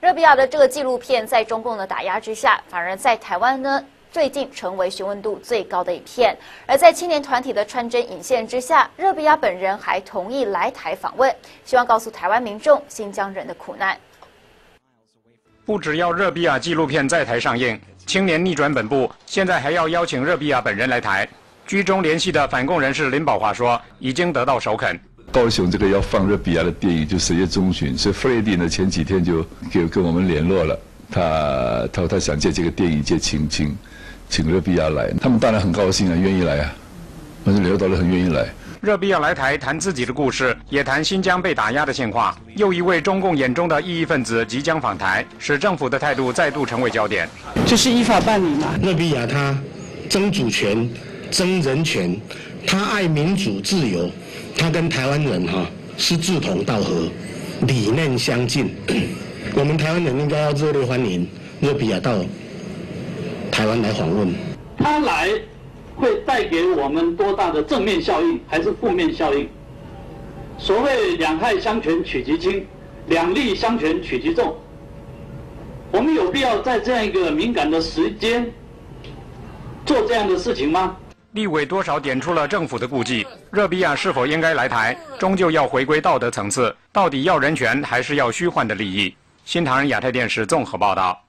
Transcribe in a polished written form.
热比亚的这个纪录片在中共的打压之下，反而在台湾呢最近成为询问度最高的一片。而在青年团体的穿针引线之下，热比亚本人还同意来台访问，希望告诉台湾民众新疆人的苦难。不只要热比亚纪录片在台上映，青年逆转本部现在还要邀请热比亚本人来台。居中联系的反共人士林宝华说，已经得到首肯。 高雄这个要放热比亚的电影，就10月中旬，所以弗雷迪呢前几天就跟我们联络了，他想借这个电影节请热比亚来，他们当然很高兴啊，愿意来啊，反正刘导很愿意来。热比亚来台谈自己的故事，也谈新疆被打压的现况。又一位中共眼中的异议分子即将访台，使政府的态度再度成为焦点。就是依法办理嘛。热比亚他争主权、争人权，他爱民主自由。 他跟台湾人是志同道合，理念相近。我们台湾人应该要热烈欢迎热比亚到台湾来访问。他来会带给我们多大的正面效应，还是负面效应？所谓两害相权取其轻，两利相权取其重。我们有必要在这样一个敏感的时间做这样的事情吗？ 立委多少点出了政府的顾忌，热比亚是否应该来台，终究要回归道德层次，到底要人权还是要虚幻的利益？新唐人亚太电视综合报道。